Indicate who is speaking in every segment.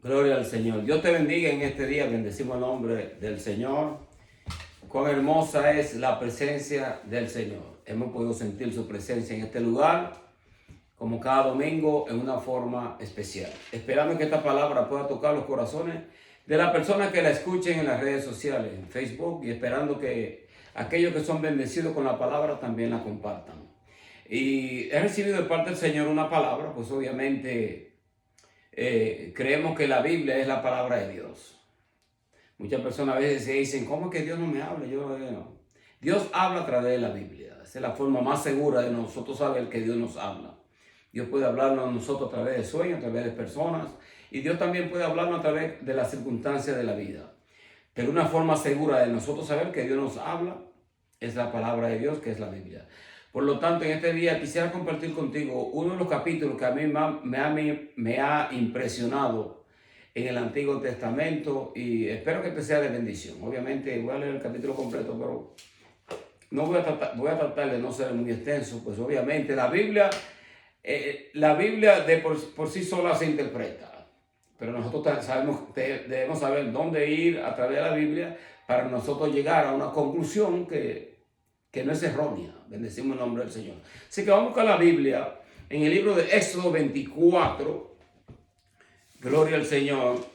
Speaker 1: Gloria al Señor. Dios te bendiga en este día. Bendecimos el nombre del Señor. Cuán hermosa es la presencia del Señor. Hemos podido sentir su presencia en este lugar, como cada domingo, en una forma especial. Esperando que esta palabra pueda tocar los corazones de las personas que la escuchen en las redes sociales, en Facebook, y esperando que aquellos que son bendecidos con la palabra también la compartan. Y he recibido de parte del Señor una palabra, pues obviamente creemos que la Biblia es la palabra de Dios. Muchas personas a veces se dicen, ¿cómo es que Dios no me habla? No. Dios habla a través de la Biblia. Esa es la forma más segura de nosotros saber que Dios nos habla. Dios puede hablarnos a nosotros a través de sueños, a través de personas. Y Dios también puede hablarnos a través de las circunstancias de la vida. Pero una forma segura de nosotros saber que Dios nos habla es la palabra de Dios, que es la Biblia. Por lo tanto, en este día quisiera compartir contigo uno de los capítulos que a mí me ha impresionado en el Antiguo Testamento y espero que te sea de bendición. Obviamente voy a leer el capítulo completo, pero no voy a tratar de no ser muy extenso, pues obviamente la Biblia de por sí sola se interpreta, pero nosotros debemos saber dónde ir a través de la Biblia para nosotros llegar a una conclusión que no es errónea. Bendecimos el nombre del Señor. Así que vamos a buscar la Biblia en el libro de Éxodo 24. Gloria al Señor.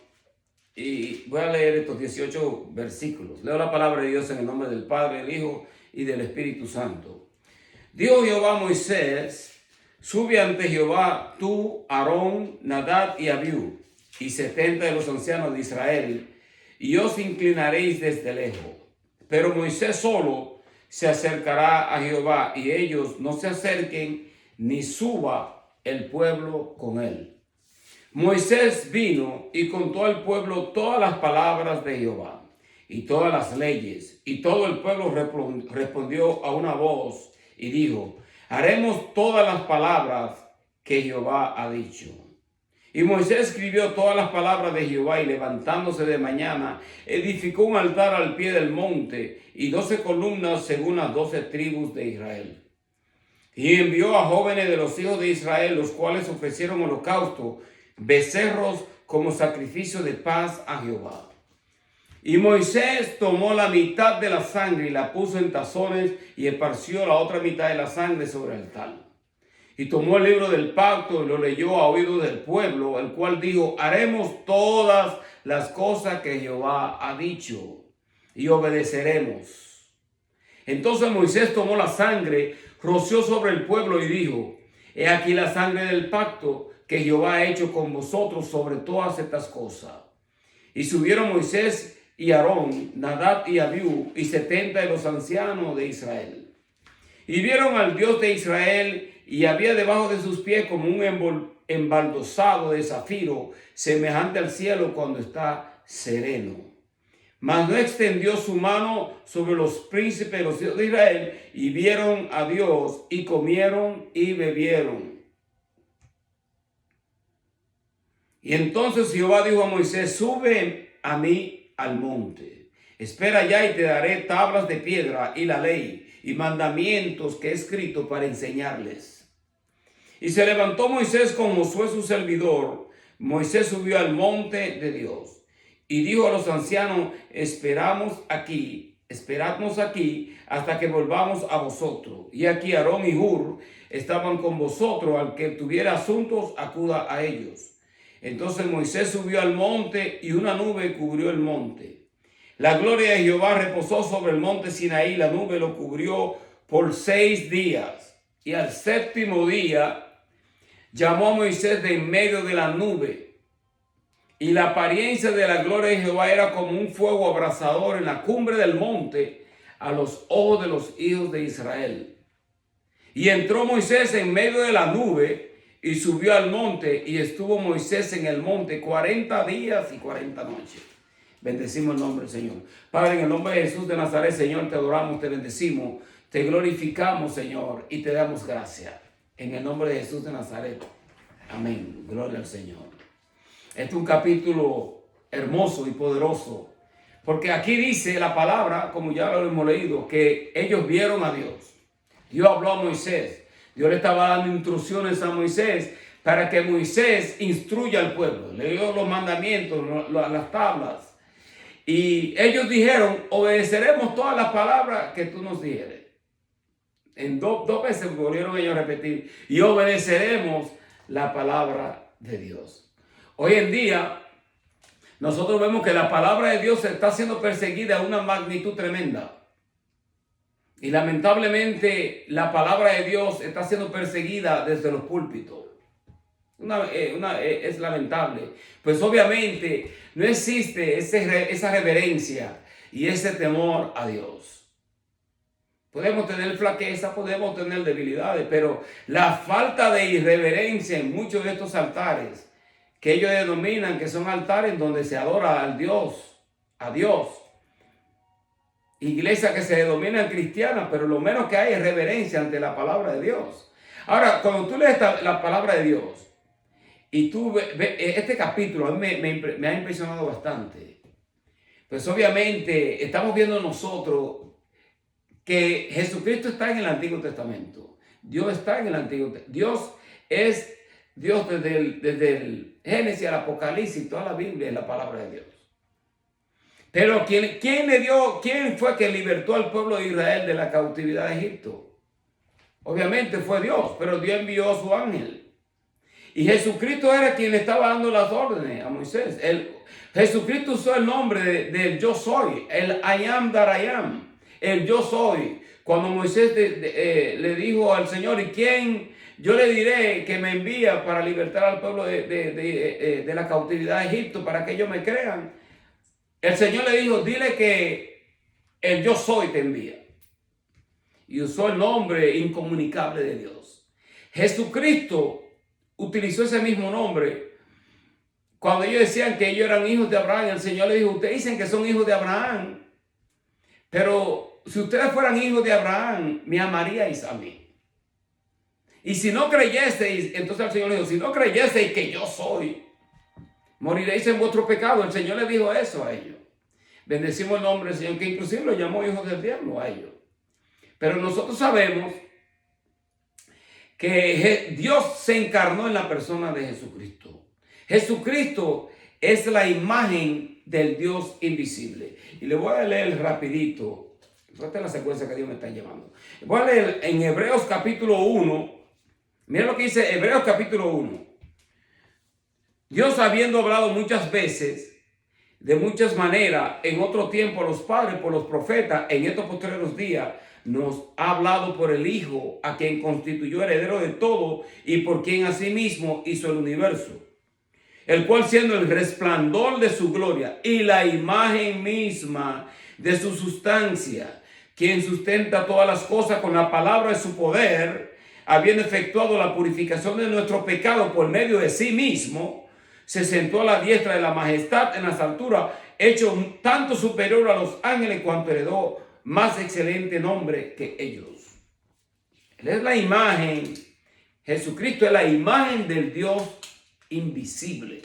Speaker 1: Y voy a leer estos 18 versículos. Leo la palabra de Dios en el nombre del Padre, del Hijo y del Espíritu Santo. Dijo Jehová a Moisés: sube ante Jehová tú, Aarón, Nadab y Abiú, y 70 de los ancianos de Israel, y os inclinaréis desde lejos. Pero Moisés solo se acercará a Jehová, y ellos no se acerquen, ni suba el pueblo con él. Moisés vino y contó al pueblo todas las palabras de Jehová y todas las leyes, y todo el pueblo respondió a una voz y dijo: haremos todas las palabras que Jehová ha dicho. Y Moisés escribió todas las palabras de Jehová, y levantándose de mañana, edificó un altar al pie del monte y 12 columnas según las 12 tribus de Israel. Y envió a jóvenes de los hijos de Israel, los cuales ofrecieron holocausto, becerros como sacrificio de paz a Jehová. Y Moisés tomó la mitad de la sangre y la puso en tazones, y esparció la otra mitad de la sangre sobre el altar. Y tomó el libro del pacto y lo leyó a oídos del pueblo, el cual dijo: haremos todas las cosas que Jehová ha dicho y obedeceremos. Entonces Moisés tomó la sangre, roció sobre el pueblo y dijo: he aquí la sangre del pacto que Jehová ha hecho con vosotros sobre todas estas cosas. Y subieron Moisés y Aarón, Nadab y Abiú, y 70 de los ancianos de Israel. Y vieron al Dios de Israel, y había debajo de sus pies como un embaldosado de zafiro, semejante al cielo cuando está sereno. Mas no extendió su mano sobre los príncipes de los hijos de Israel, y vieron a Dios, y comieron y bebieron. Y entonces Jehová dijo a Moisés: sube a mí al monte, espera allá, y te daré tablas de piedra y la ley y mandamientos que he escrito para enseñarles. Y se levantó Moisés con Josué su servidor. Moisés subió al monte de Dios y dijo a los ancianos: esperadnos aquí hasta que volvamos a vosotros. Y aquí Aarón y Hur estaban con vosotros; al que tuviera asuntos, acuda a ellos. Entonces Moisés subió al monte, y una nube cubrió el monte. La gloria de Jehová reposó sobre el monte Sinaí, la nube lo cubrió por 6 días. Y al 7º día llamó a Moisés de en medio de la nube, y la apariencia de la gloria de Jehová era como un fuego abrasador en la cumbre del monte a los ojos de los hijos de Israel. Y entró Moisés en medio de la nube y subió al monte, y estuvo Moisés en el monte 40 días y 40 noches. Bendecimos el nombre del Señor. Padre, en el nombre de Jesús de Nazaret, Señor, te adoramos, te bendecimos, te glorificamos, Señor, y te damos gracias. En el nombre de Jesús de Nazaret. Amén. Gloria al Señor. Este es un capítulo hermoso y poderoso, porque aquí dice la palabra, como ya lo hemos leído, que ellos vieron a Dios. Dios habló a Moisés. Dios le estaba dando instrucciones a Moisés para que Moisés instruya al pueblo. Le dio los mandamientos, las tablas. Y ellos dijeron, obedeceremos todas las palabras que tú nos dijeres. En dos veces volvieron ellos a repetir, y obedeceremos la palabra de Dios. Hoy en día, nosotros vemos que la palabra de Dios está siendo perseguida a una magnitud tremenda. Y lamentablemente la palabra de Dios está siendo perseguida desde los púlpitos. Es lamentable. Pues obviamente no existe esa reverencia y ese temor a Dios. Podemos tener flaqueza, podemos tener debilidades, pero la falta de irreverencia en muchos de estos altares, que ellos denominan que son altares donde se adora a Dios. Iglesias que se denominan cristianas, pero lo menos que hay es reverencia ante la palabra de Dios. Ahora, cuando tú lees la palabra de Dios, y tú ves este capítulo, a mí me ha impresionado bastante. Pues obviamente estamos viendo nosotros que Jesucristo está en el Antiguo Testamento. Dios está en el Antiguo Testamento. Dios es Dios desde el Génesis al Apocalipsis, toda la Biblia es la palabra de Dios. Pero ¿quién fue que libertó al pueblo de Israel de la cautividad de Egipto? Obviamente fue Dios, pero Dios envió a su ángel. Y Jesucristo era quien le estaba dando las órdenes a Moisés. Jesucristo usó el nombre del yo soy, el I am that I am, el yo soy. Cuando Moisés le dijo al Señor, ¿y quién yo le diré que me envía para libertar al pueblo de la cautividad de Egipto para que ellos me crean? El Señor le dijo, dile que el yo soy te envía. Y usó el nombre incomunicable de Dios. Jesucristo utilizó ese mismo nombre. Cuando ellos decían que ellos eran hijos de Abraham, el Señor le dijo, ustedes dicen que son hijos de Abraham, pero si ustedes fueran hijos de Abraham, me amaríais a mí. Y si no creyeseis, entonces el Señor le dijo, si no creyeseis que yo soy, moriréis en vuestro pecado. El Señor le dijo eso a ellos. Bendecimos el nombre del Señor, que inclusive lo llamó hijos del diablo a ellos. Pero nosotros sabemos que Dios se encarnó en la persona de Jesucristo. Jesucristo es la imagen del Dios invisible. Y le voy a leer rapidito. Esta es la secuencia que Dios me está llevando. Voy a leer en Hebreos capítulo 1. Mira lo que dice Hebreos capítulo 1. Dios, habiendo hablado muchas veces, de muchas maneras, en otro tiempo a los padres por los profetas, en estos posteriores días, nos ha hablado por el Hijo, a quien constituyó heredero de todo y por quien asimismo hizo el universo, el cual siendo el resplandor de su gloria y la imagen misma de su sustancia, quien sustenta todas las cosas con la palabra de su poder, habiendo efectuado la purificación de nuestro pecado por medio de sí mismo, se sentó a la diestra de la majestad en las alturas, hecho tanto superior a los ángeles cuanto heredó más excelente nombre que ellos. Él es la imagen, Jesucristo es la imagen del Dios invisible.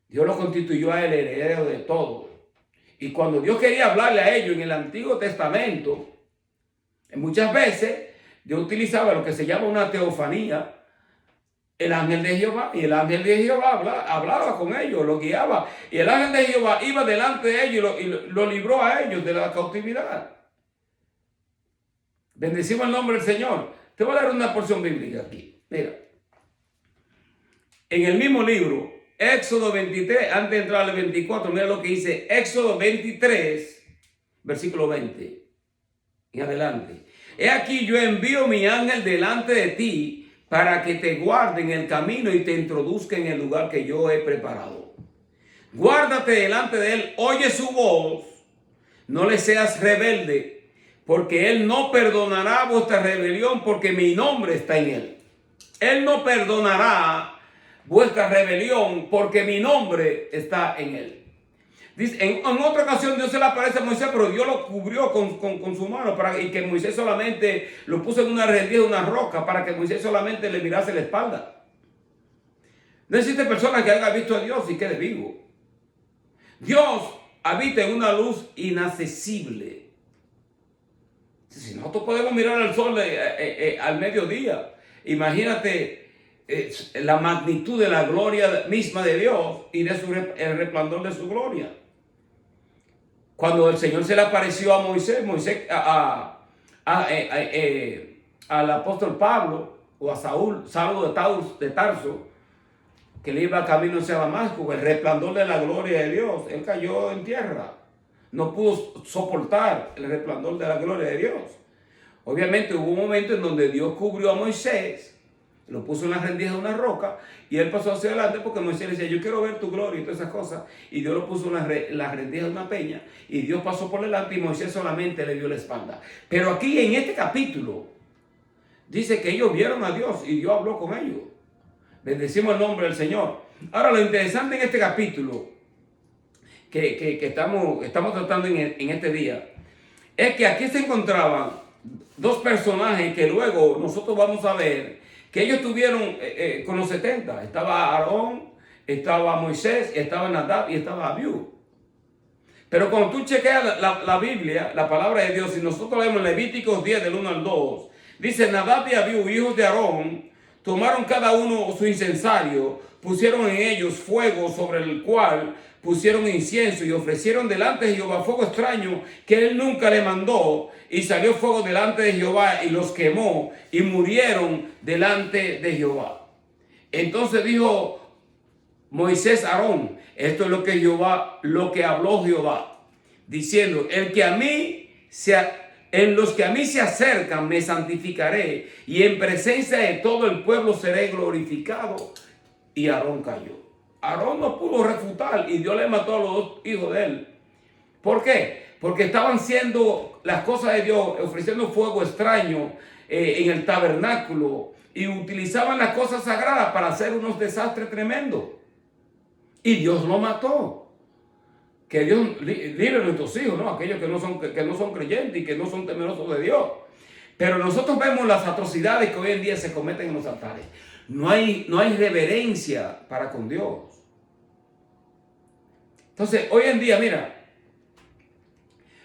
Speaker 1: Dios lo constituyó a él heredero de todo. Y cuando Dios quería hablarle a ellos en el Antiguo Testamento, muchas veces Dios utilizaba lo que se llama una teofanía, el ángel de Jehová, y el ángel de Jehová hablaba con ellos, los guiaba, y el ángel de Jehová iba delante de ellos y lo libró a ellos de la cautividad. Bendecimos el nombre del Señor. Te voy a dar una porción bíblica aquí. Mira, en el mismo libro, Éxodo 23, antes de entrar al 24, mira lo que dice Éxodo 23, versículo 20, en adelante. He aquí yo envío mi ángel delante de ti, para que te guarde en el camino y te introduzca en el lugar que yo he preparado. Guárdate delante de él, oye su voz, no le seas rebelde, porque él no perdonará vuestra rebelión, porque mi nombre está en él. Él no perdonará vuestra rebelión, porque mi nombre está en él. Dice, en otra ocasión Dios se le aparece a Moisés, pero Dios lo cubrió con su mano y que Moisés solamente lo puso en una rendija, una roca, para que Moisés solamente le mirase la espalda. No existe persona que haya visto a Dios y quede vivo. Dios habita en una luz inaccesible. Si nosotros podemos mirar al sol al mediodía, imagínate la magnitud de la gloria misma de Dios y de el resplandor de su gloria. Cuando el Señor se le apareció a Moisés, al apóstol Pablo o a Saulo de Tarso, que le iba camino hacia Damasco, el resplandor de la gloria de Dios, él cayó en tierra. No pudo soportar el resplandor de la gloria de Dios. Obviamente hubo un momento en donde Dios cubrió a Moisés, lo puso en la rendija de una roca y él pasó hacia adelante porque Moisés le decía, yo quiero ver tu gloria y todas esas cosas. Y Dios lo puso en la rendija de una peña y Dios pasó por delante y Moisés solamente le dio la espalda. Pero aquí en este capítulo dice que ellos vieron a Dios y Dios habló con ellos. Bendecimos el nombre del Señor. Ahora, lo interesante en este capítulo que estamos tratando en este día es que aquí se encontraban dos personajes que luego nosotros vamos a ver que ellos estuvieron con los 70. Estaba Aarón, estaba Moisés, estaba Nadab y estaba Abiú. Pero cuando tú chequeas la Biblia, la palabra de Dios, y nosotros leemos Levíticos 10 del 1 al 2, dice Nadab y Abiú, hijos de Aarón, tomaron cada uno su incensario, pusieron en ellos fuego sobre el cual pusieron incienso y ofrecieron delante de Jehová fuego extraño que él nunca le mandó, y salió fuego delante de Jehová y los quemó y murieron delante de Jehová. Entonces dijo Moisés a Aarón, esto es lo que habló Jehová, diciendo, en los que a mí se acercan me santificaré, y en presencia de todo el pueblo seré glorificado. Y Aarón cayó. Aarón no pudo refutar y Dios le mató a los dos hijos de él. ¿Por qué? Porque estaban haciendo las cosas de Dios, ofreciendo fuego extraño en el tabernáculo y utilizaban las cosas sagradas para hacer unos desastres tremendos. Y Dios lo mató. Que Dios libre a nuestros hijos, ¿no? Aquellos que no son creyentes y que no son temerosos de Dios. Pero nosotros vemos las atrocidades que hoy en día se cometen en los altares. No hay reverencia para con Dios. Entonces, hoy en día, mira,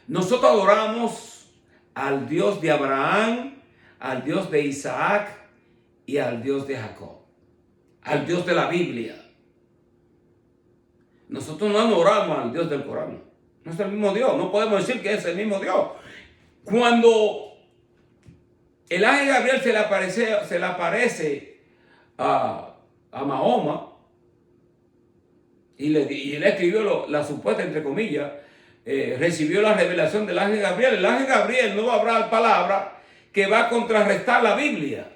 Speaker 1: nosotros adoramos al Dios de Abraham, al Dios de Isaac y al Dios de Jacob. Al Dios de la Biblia. Nosotros no adoramos al Dios del Corán. No es el mismo Dios. No podemos decir que es el mismo Dios. Cuando el ángel Gabriel se le aparece a Mahoma y él escribió la supuesta, entre comillas, recibió la revelación del ángel Gabriel. El ángel Gabriel no va a hablar palabra que va a contrarrestar la Biblia.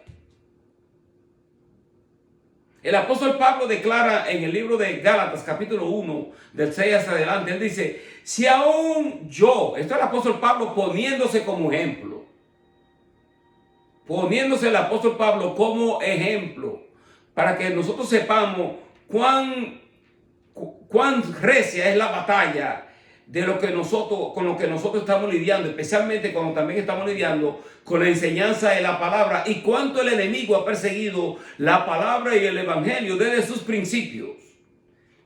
Speaker 1: El apóstol Pablo declara en el libro de Gálatas, capítulo 1, del 6 hacia adelante, él dice, si aún yo, esto es el apóstol Pablo poniéndose como ejemplo, poniéndose el apóstol Pablo como ejemplo, para que nosotros sepamos cuán recia es la batalla de con lo que nosotros estamos lidiando, especialmente cuando también estamos lidiando con la enseñanza de la palabra y cuánto el enemigo ha perseguido la palabra y el evangelio desde sus principios.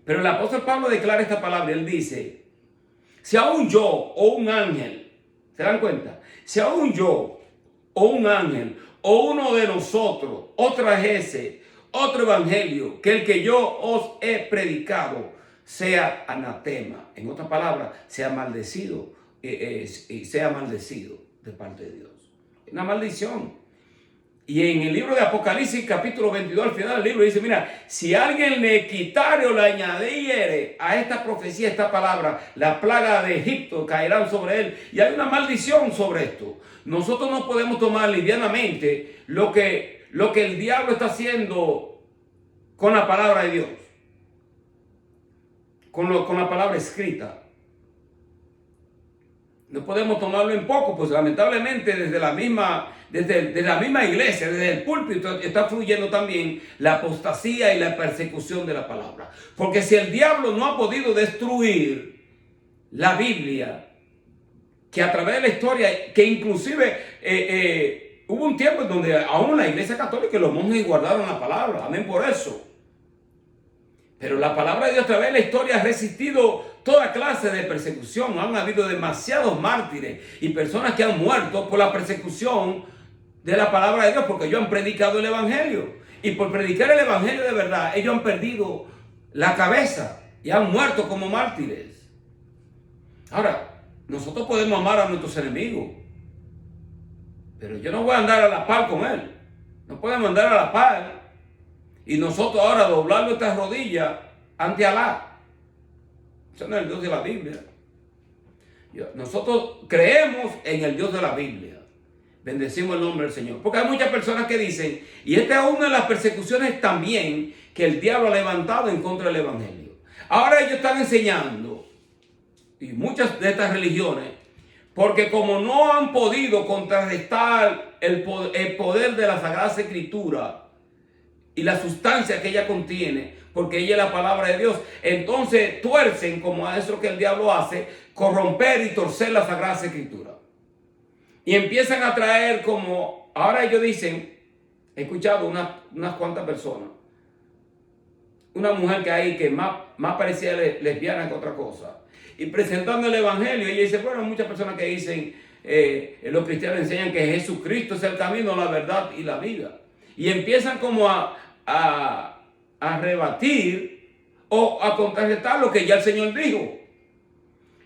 Speaker 1: Pero el apóstol Pablo declara esta palabra, él dice, si aún yo o un ángel, ¿se dan cuenta? Si aún yo o un ángel o uno de nosotros os trajese otro evangelio que el que yo os he predicado, sea anatema, en otras palabras, sea maldecido de parte de Dios. Una maldición. Y en el libro de Apocalipsis, capítulo 22, al final del libro dice, mira, si alguien le quitare o le añadiere a esta profecía, esta palabra, la plaga de Egipto caerá sobre él. Y hay una maldición sobre esto. Nosotros no podemos tomar livianamente lo que el diablo está haciendo con la palabra de Dios. Con la palabra escrita. No podemos tomarlo en poco, pues lamentablemente desde la misma iglesia, desde el púlpito, está fluyendo también la apostasía y la persecución de la palabra. Porque si el diablo no ha podido destruir la Biblia, que a través de la historia, que inclusive hubo un tiempo en donde aún la iglesia católica y los monjes guardaron la palabra, amén por eso. Pero la palabra de Dios a través de la historia ha resistido toda clase de persecución. Han habido demasiados mártires y personas que han muerto por la persecución de la palabra de Dios, porque ellos han predicado el evangelio. Y por predicar el evangelio de verdad, ellos han perdido la cabeza y han muerto como mártires. Ahora, nosotros podemos amar a nuestros enemigos, pero yo no voy a andar a la par con él. No podemos andar a la par y nosotros ahora doblar nuestras rodillas ante Alá. Ese no es el Dios de la Biblia. Nosotros creemos en el Dios de la Biblia. Bendecimos el nombre del Señor. Porque hay muchas personas que dicen, y esta es una de las persecuciones también que el diablo ha levantado en contra del evangelio. Ahora ellos están enseñando, y muchas de estas religiones, porque como no han podido contrarrestar el poder de la Sagrada Escritura y la sustancia que ella contiene, porque ella es la palabra de Dios, entonces tuercen, como a eso que el diablo hace, corromper y torcer la Sagrada Escritura. Y empiezan a traer como, ahora ellos dicen, he escuchado unas cuantas personas, una mujer que hay que más parecía lesbiana que otra cosa, y presentando el evangelio, ella dice, bueno, hay muchas personas que dicen, los cristianos enseñan que Jesucristo es el camino, la verdad y la vida. Y empiezan como a rebatir o a contrarrestar lo que ya el Señor dijo.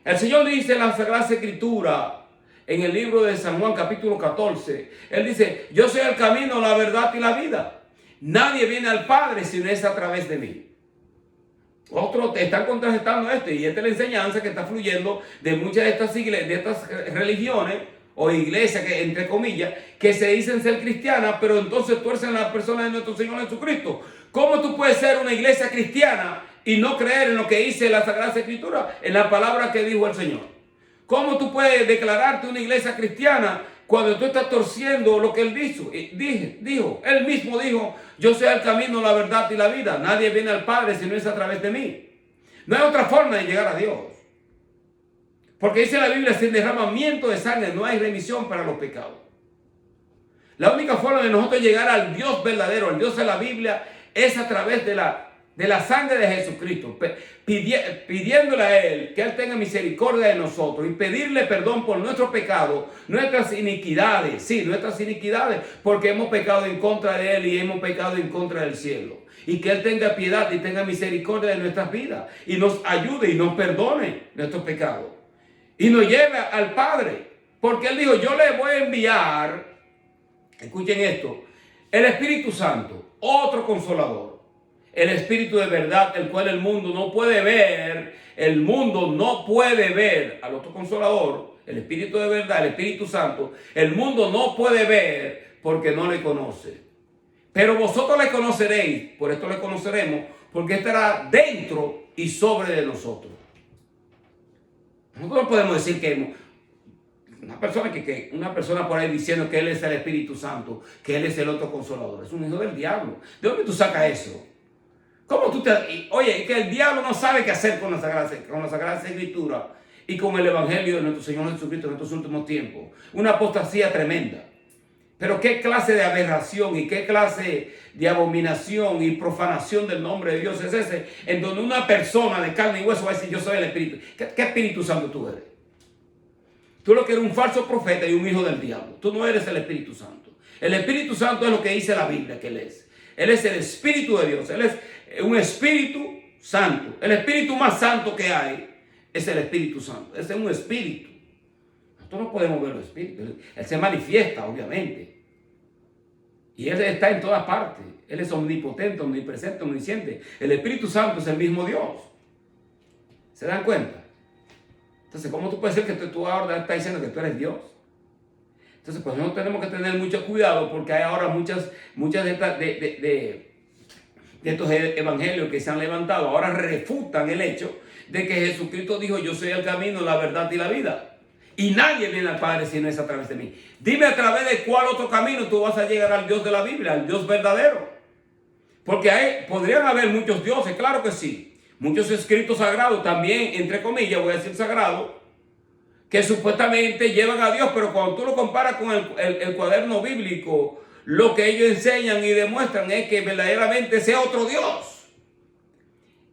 Speaker 1: El Señor dice en la Sagrada Escritura, en el libro de San Juan capítulo 14, Él dice, yo soy el camino, la verdad y la vida. Nadie viene al Padre si no es a través de mí. Otros te están contrarrestando esto, y esta es la enseñanza que está fluyendo de muchas de estas iglesias, de estas religiones o iglesias, que entre comillas, que se dicen ser cristianas, pero entonces tuercen a la persona de nuestro Señor Jesucristo. ¿Cómo tú puedes ser una iglesia cristiana y no creer en lo que dice la Sagrada Escritura, en la palabra que dijo el Señor? ¿Cómo tú puedes declararte una iglesia cristiana cuando tú estás torciendo lo que Él dijo? Él mismo dijo, yo soy el camino, la verdad y la vida. Nadie viene al Padre si no es a través de mí. No hay otra forma de llegar a Dios. Porque dice la Biblia, sin derramamiento de sangre no hay remisión para los pecados. La única forma de nosotros llegar al Dios verdadero, al Dios de la Biblia, es a través de la sangre de Jesucristo, pidiéndole a Él que Él tenga misericordia de nosotros y pedirle perdón por nuestros pecados, nuestras iniquidades, porque hemos pecado en contra de Él y hemos pecado en contra del cielo. Y que Él tenga piedad y tenga misericordia de nuestras vidas y nos ayude y nos perdone nuestros pecados y nos lleve al Padre, porque Él dijo, yo le voy a enviar, escuchen esto, el Espíritu Santo, otro consolador. El Espíritu de verdad, el cual el mundo no puede ver. El mundo no puede ver al otro consolador, el Espíritu de verdad, el Espíritu Santo. El mundo no puede ver porque no le conoce. Pero vosotros le conoceréis, por esto le conoceremos, porque estará dentro y sobre de nosotros. Nosotros no podemos decir que una persona por ahí diciendo que Él es el Espíritu Santo, que Él es el otro consolador. Es un hijo del diablo. ¿De dónde tú sacas eso? ¿Cómo tú oye, que el diablo no sabe qué hacer con la Sagrada Escritura y con el Evangelio de nuestro Señor Jesucristo en estos últimos tiempos? Una apostasía tremenda. Pero qué clase de aberración y qué clase de abominación y profanación del nombre de Dios es ese, en donde una persona de carne y hueso va a decir, yo soy el Espíritu. ¿Qué Espíritu Santo tú eres? Tú lo que eres un falso profeta y un hijo del diablo. Tú no eres el Espíritu Santo. El Espíritu Santo es lo que dice la Biblia que Él es. Él es el Espíritu de Dios. Él es un Espíritu Santo. El Espíritu más santo que hay es el Espíritu Santo. Ese es un Espíritu. Nosotros no podemos ver los Espíritus. Él se manifiesta, obviamente. Y Él está en todas partes. Él es omnipotente, omnipresente, omnisciente. El Espíritu Santo es el mismo Dios. ¿Se dan cuenta? Entonces, ¿cómo tú puedes decir que tú ahora estás diciendo que tú eres Dios? Entonces, pues no tenemos que tener mucho cuidado, porque hay ahora muchas de estos evangelios que se han levantado, ahora refutan el hecho de que Jesucristo dijo, yo soy el camino, la verdad y la vida. Y nadie viene al Padre si no es a través de mí. Dime a través de cuál otro camino tú vas a llegar al Dios de la Biblia, al Dios verdadero. Porque podrían haber muchos dioses, claro que sí. Muchos escritos sagrados, también, entre comillas, voy a decir sagrados, que supuestamente llevan a Dios, pero cuando tú lo comparas con el cuaderno bíblico, lo que ellos enseñan y demuestran es que verdaderamente sea otro Dios.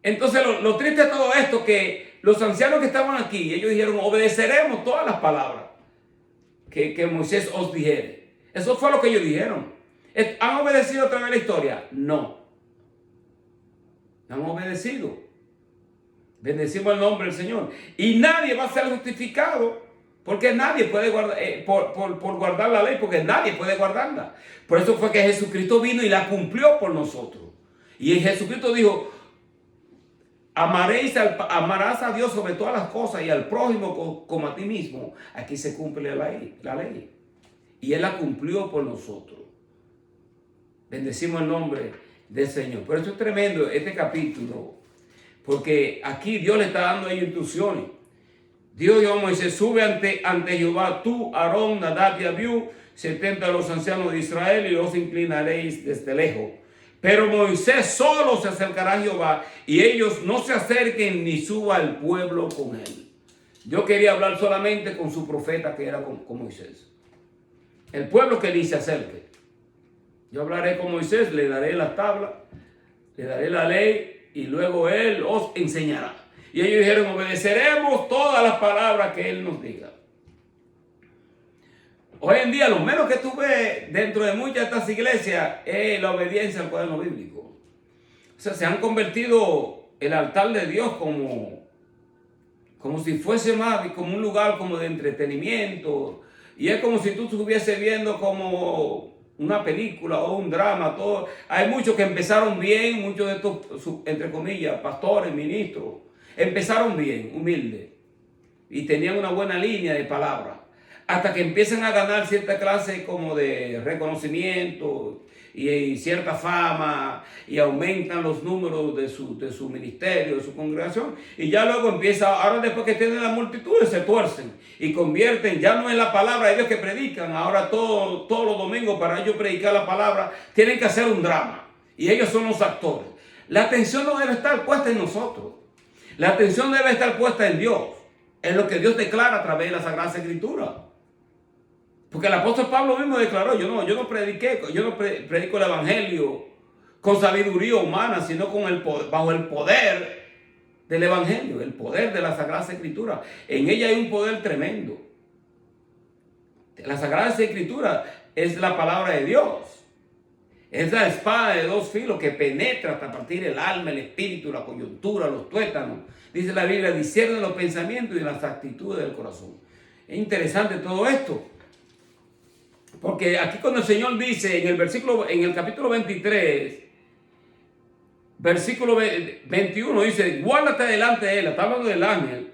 Speaker 1: Entonces lo triste de todo esto, que los ancianos que estaban aquí, ellos dijeron, obedeceremos todas las palabras que Moisés os dijere. Eso fue lo que ellos dijeron. ¿Han obedecido a través de la historia? No. Han obedecido. Bendecimos el nombre del Señor. Y nadie va a ser justificado, porque nadie puede guardar, por guardar la ley, porque nadie puede guardarla. Por eso fue que Jesucristo vino y la cumplió por nosotros. Y Jesucristo dijo, amarás a Dios sobre todas las cosas y al prójimo como a ti mismo. Aquí se cumple la ley. Y Él la cumplió por nosotros. Bendecimos el nombre del Señor. Por eso es tremendo este capítulo, porque aquí Dios le está dando ahí instrucciones. Dios dijo a Moisés, sube ante Jehová tú, Aarón, Nadab y Abiú, 70 de los ancianos de Israel, y os inclinaréis desde lejos. Pero Moisés solo se acercará a Jehová, y ellos no se acerquen ni suba el pueblo con él. Yo quería hablar solamente con su profeta, que era con Moisés. El pueblo que ni se acerque. Yo hablaré con Moisés, le daré la tabla, le daré la ley, y luego él os enseñará. Y ellos dijeron, obedeceremos todas las palabras que él nos diga. Hoy en día, lo menos que tú ves dentro de muchas de estas iglesias es la obediencia al cuaderno bíblico. O sea, se han convertido el altar de Dios como si fuese más como un lugar como de entretenimiento. Y es como si tú estuviese viendo como una película o un drama. Todo. Hay muchos que empezaron bien, muchos de estos, entre comillas, pastores, ministros, empezaron bien, humildes, y tenían una buena línea de palabra, hasta que empiezan a ganar cierta clase como de reconocimiento y cierta fama, y aumentan los números de su ministerio, de su congregación, y ya luego empieza, ahora después que tienen las multitudes, se tuercen y convierten, ya no es la palabra de Dios que predican, ahora todos los domingos para ellos predicar la palabra, tienen que hacer un drama, y ellos son los actores. La atención no debe estar puesta en nosotros. La atención debe estar puesta en Dios, en lo que Dios declara a través de la Sagrada Escritura. Porque el apóstol Pablo mismo declaró, yo no predico el evangelio con sabiduría humana, sino bajo el poder del evangelio, el poder de la Sagrada Escritura. En ella hay un poder tremendo. La Sagrada Escritura es la palabra de Dios. Es la espada de dos filos que penetra hasta partir el alma, el espíritu, la coyuntura, los tuétanos. Dice la Biblia, discierne los pensamientos y las actitudes del corazón. Es interesante todo esto. Porque aquí cuando el Señor dice en el capítulo 23, versículo 21, dice, guárdate delante de él, está hablando del ángel,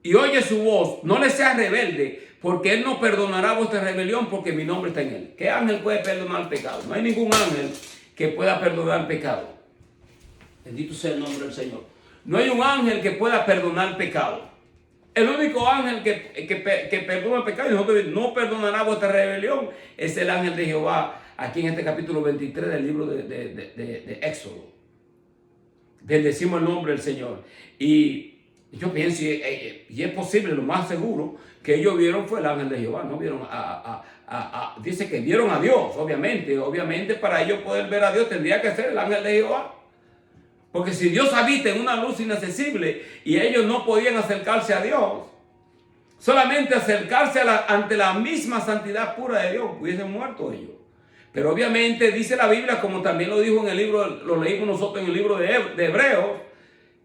Speaker 1: y oye su voz, no le seas rebelde, porque él no perdonará vuestra rebelión, porque mi nombre está en él. ¿Qué ángel puede perdonar el pecado? No hay ningún ángel que pueda perdonar el pecado. Bendito sea el nombre del Señor. No hay un ángel que pueda perdonar el pecado. El único ángel que perdona el pecado, y nosotros no perdonará vuestra rebelión, es el ángel de Jehová, aquí en este capítulo 23 del libro de Éxodo. Bendecimos el nombre del Señor. Y yo pienso, y es posible, lo más seguro, que ellos vieron fue el ángel de Jehová, no vieron dice que vieron a Dios, obviamente para ellos poder ver a Dios tendría que ser el ángel de Jehová. Porque si Dios habita en una luz inaccesible y ellos no podían acercarse a Dios, solamente acercarse ante la misma santidad pura de Dios, hubiesen muerto ellos. Pero obviamente dice la Biblia, como también lo dijo en el libro, lo leímos nosotros en el libro de Hebreos,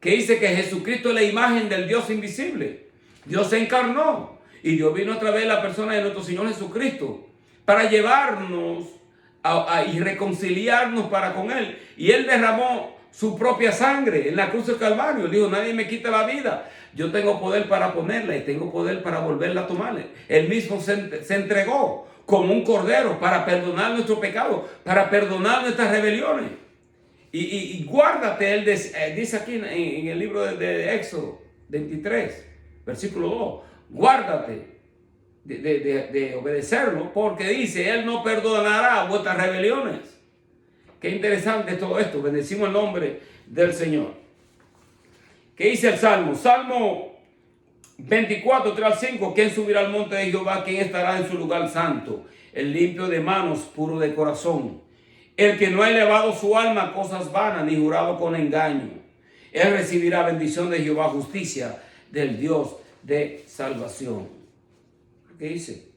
Speaker 1: que dice que Jesucristo es la imagen del Dios invisible. Dios se encarnó y Dios vino a través de la persona de nuestro Señor Jesucristo para llevarnos y reconciliarnos para con Él. Y Él derramó su propia sangre en la cruz del Calvario. Él dijo, nadie me quita la vida. Yo tengo poder para ponerla y tengo poder para volverla a tomarle. Él mismo se entregó como un cordero para perdonar nuestro pecado, para perdonar nuestras rebeliones. Y guárdate, él dice aquí en el libro de Éxodo 23, versículo 2, guárdate de obedecerlo, porque dice, Él no perdonará vuestras rebeliones. Qué interesante todo esto. Bendecimos el nombre del Señor. ¿Qué dice el Salmo? Salmo 24, 3 al 5. ¿Quién subirá al monte de Jehová? ¿Quién estará en su lugar santo? El limpio de manos, puro de corazón. El que no ha elevado su alma a cosas vanas, ni jurado con engaño. Él recibirá bendición de Jehová, justicia del Dios de salvación. ¿Qué dice?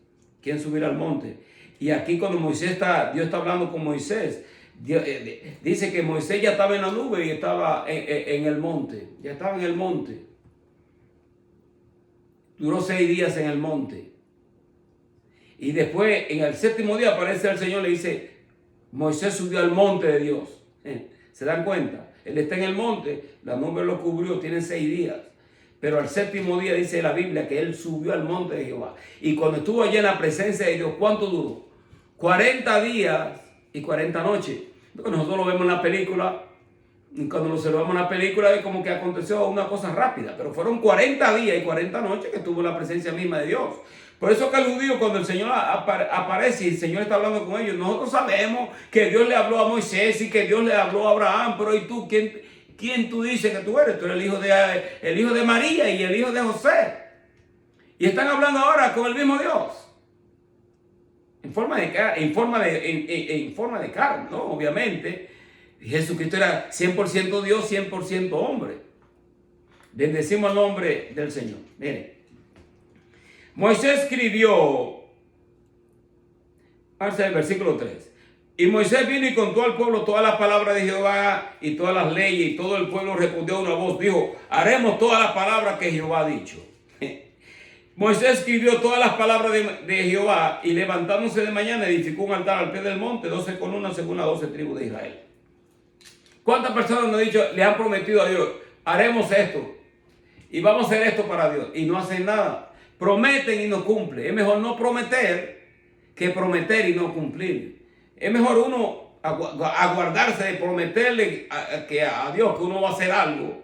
Speaker 1: ¿Quién subirá al monte? Y aquí cuando Dios está hablando con Moisés, dice que Moisés ya estaba en la nube y estaba en el monte. Ya estaba en el monte. Duró 6 días en el monte. Y después, en el 7º día, aparece el Señor y le dice, Moisés subió al monte de Dios. ¿Se dan cuenta? Él está en el monte, la nube lo cubrió, tiene 6 días. Pero al 7º día dice la Biblia que él subió al monte de Jehová. Y cuando estuvo allí en la presencia de Dios, ¿cuánto duró? 40 días y 40 noches. Nosotros lo vemos en la película. Y cuando lo observamos en la película es como que aconteció una cosa rápida. Pero fueron 40 días y 40 noches que estuvo en la presencia misma de Dios. Por eso que el judío, cuando el Señor aparece y el Señor está hablando con ellos, nosotros sabemos que Dios le habló a Moisés y que Dios le habló a Abraham. Pero ¿y tú quién tú dices que tú eres? Tú eres el hijo de María y el hijo de José. Y están hablando ahora con el mismo Dios. En forma de carne, ¿no? Obviamente, Jesucristo era 100% Dios, 100% hombre. Bendecimos el nombre del Señor. Miren, Moisés escribió, hasta el versículo 3. Y Moisés vino y contó al pueblo todas las palabras de Jehová y todas las leyes, y todo el pueblo respondió a una voz, dijo, haremos todas las palabras que Jehová ha dicho. Moisés escribió todas las palabras de Jehová y levantándose de mañana edificó un altar al pie del monte, 12 columnas según las 12 tribus de Israel. ¿Cuántas personas nos han dicho, le han prometido a Dios, haremos esto y vamos a hacer esto para Dios? Y no hacen nada. Prometen y no cumplen. Es mejor no prometer que prometer y no cumplir. Es mejor uno aguardarse de prometerle a Dios que uno va a hacer algo,